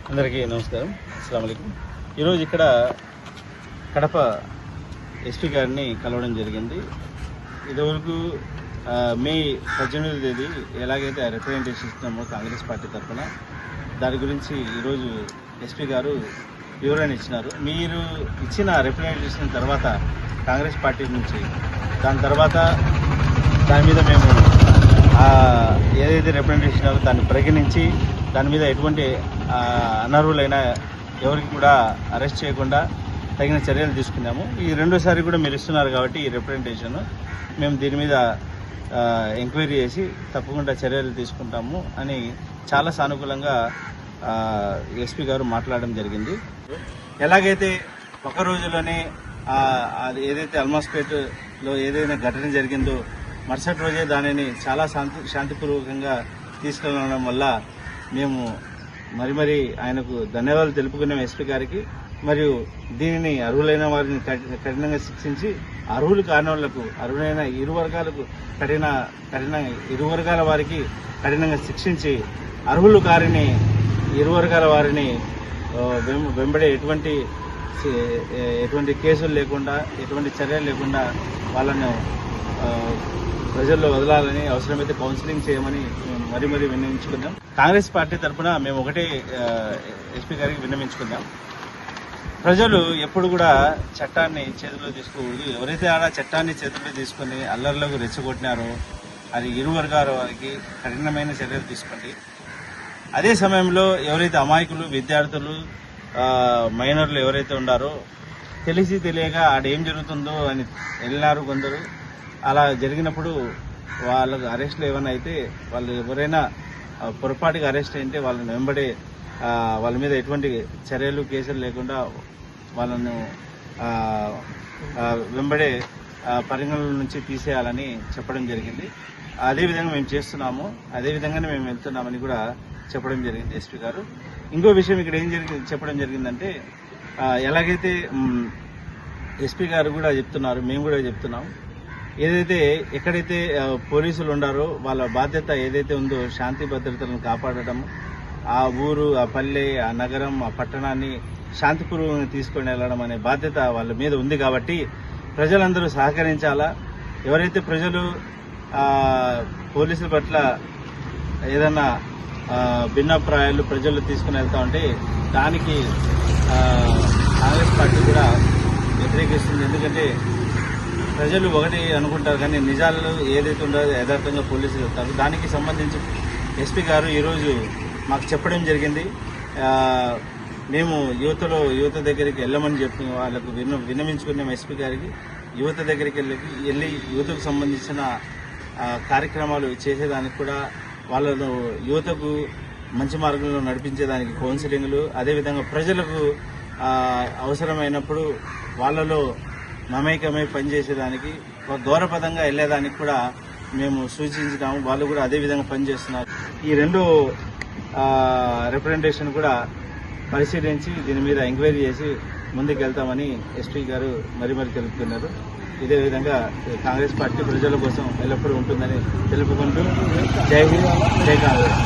అందరికీ నమస్కారం. అస్సలాము అలైకుం. ఈరోజు ఇక్కడ కడప ఎస్పీ గారిని కలవడం జరిగింది. ఇదివరకు మే 18వ తేదీ ఎలాగైతే రిప్రజెంటేషన్ ఇస్తున్నామో కాంగ్రెస్ పార్టీ తరఫున దాని గురించి ఈరోజు ఎస్పీ గారు వివరణ ఇచ్చినారు. మీరు ఇచ్చిన రిప్రజెంటేషన్ తర్వాత కాంగ్రెస్ పార్టీ నుంచి దాని తర్వాత దాని మీద మేము ఏదైతే రిప్రజెంటేషన్ దాన్ని పరిగణించి దాని మీద ఎటువంటి అనర్హులైనా ఎవరికి కూడా అరెస్ట్ చేయకుండా తగిన చర్యలు తీసుకున్నాము. ఈ రెండోసారి కూడా మీరు ఇస్తున్నారు కాబట్టి ఈ రిప్రజెంటేషన్ మేము దీని మీద ఎంక్వైరీ చేసి తప్పకుండా చర్యలు తీసుకుంటాము అని చాలా సానుకూలంగా ఎస్పీ గారు మాట్లాడడం జరిగింది. ఎలాగైతే ఒక రోజులోనే అది ఏదైతే అల్మాస్పేట్లో ఏదైనా ఘటన జరిగిందో మరుసటి రోజే దానిని చాలా శాంతిపూర్వకంగా తీసుకెళ్లడం వల్ల మేము మరి ఆయనకు ధన్యవాదాలు తెలుపుకున్నాం ఎస్పీ గారికి. మరియు దీనిని అర్హులైన వారిని కఠినంగా శిక్షించి అర్హులు కాని వాళ్లకు అర్హులైన ఇరు వర్గాల వారికి కఠినంగా శిక్షించి అర్హులు కారిని ఇరు వర్గాల వారిని వెంబడే ఎటువంటి కేసులు లేకుండా ఎటువంటి చర్యలు లేకుండా వాళ్ళను ప్రజల్లో వదలాలని అవసరమైతే కౌన్సిలింగ్ చేయమని మేము మరీ విన్నవించుకున్నాం. కాంగ్రెస్ పార్టీ తరఫున మేము ఒకటే ఎస్పీ గారికి విన్నవించుకున్నాం. ప్రజలు ఎప్పుడు కూడా చట్టాన్ని చేతిలో తీసుకోకూడదు. ఎవరైతే ఆడ చట్టాన్ని చేతిలో తీసుకుని అల్లర్లకు రెచ్చగొట్టినారో అది ఇరు వర్గాల వారికి కఠినమైన చర్యలు తీసుకోండి. అదే సమయంలో ఎవరైతే అమాయకులు విద్యార్థులు మైనర్లు ఎవరైతే ఉన్నారో తెలిసి తెలియక ఆడేం జరుగుతుందో అని వెళ్ళినారు కొందరు. అలా జరిగినప్పుడు వాళ్ళకు అరెస్టులు ఏమైనా అయితే వాళ్ళు ఎవరైనా పొరపాటుగా అరెస్ట్ అయితే వాళ్ళని వెంబడే వాళ్ళ మీద ఎటువంటి చర్యలు కేసులు లేకుండా వాళ్ళను వెంబడే పరిగణల నుంచి తీసేయాలని చెప్పడం జరిగింది. అదేవిధంగా మేము చేస్తున్నాము, అదేవిధంగానే మేము వెళ్తున్నామని కూడా చెప్పడం జరిగింది ఎస్పీ గారు. ఇంకో విషయం ఇక్కడ ఏం చెప్పడం జరిగిందంటే ఎలాగైతే ఎస్పీ గారు కూడా చెప్తున్నారు, మేము కూడా చెప్తున్నాం, ఏదైతే ఎక్కడైతే పోలీసులు ఉండారో వాళ్ళ బాధ్యత ఏదైతే ఉందో శాంతి భద్రతలను కాపాడడం, ఆ ఊరు ఆ పల్లె ఆ నగరం ఆ పట్టణాన్ని శాంతిపూర్వకంగా తీసుకొని వెళ్ళడం అనే బాధ్యత వాళ్ళ మీద ఉంది. కాబట్టి ప్రజలందరూ సహకరించాలా. ఎవరైతే ప్రజలు పోలీసుల పట్ల ఏదన్నా భిన్నాభిప్రాయాలు ప్రజలు తీసుకుని వెళ్తా ఉంటే దానికి కాంగ్రెస్ పార్టీ కూడా వ్యతిరేకిస్తుంది. ఎందుకంటే ప్రజలు ఒకటి అనుకుంటారు కానీ నిజాలు ఏదైతే ఉండదో యథార్థంగా పోలీసులు చెప్తారు. దానికి సంబంధించి ఎస్పీ గారు ఈరోజు మాకు చెప్పడం జరిగింది. మేము యువత దగ్గరికి వెళ్ళమని చెప్పి వాళ్ళకు విన్నవించుకున్నాం ఎస్పీ గారికి. యువత దగ్గరికి వెళ్ళి యువతకు సంబంధించిన కార్యక్రమాలు చేసేదానికి కూడా వాళ్ళను యువతకు మంచి మార్గంలో నడిపించేదానికి కౌన్సిలింగ్లు, అదేవిధంగా ప్రజలకు అవసరమైనప్పుడు వాళ్ళలో మమేకమై పనిచేసేదానికి గౌరవపదంగా వెళ్లేదానికి కూడా మేము సూచించినాము. వాళ్ళు కూడా అదేవిధంగా పనిచేస్తున్నారు. ఈ రెండు రిప్రజెంటేషన్ కూడా పరిశీలించి దీని మీద ఎంక్వైరీ చేసి ముందుకు వెళ్తామని ఎస్పీ గారు మరీ తెలుపుతున్నారు. ఇదే విధంగా కాంగ్రెస్ పార్టీ ప్రజల కోసం ఎల్లప్పుడూ ఉంటుందని తెలుపుకుంటూ జై హింద్, జై కాంగ్రెస్.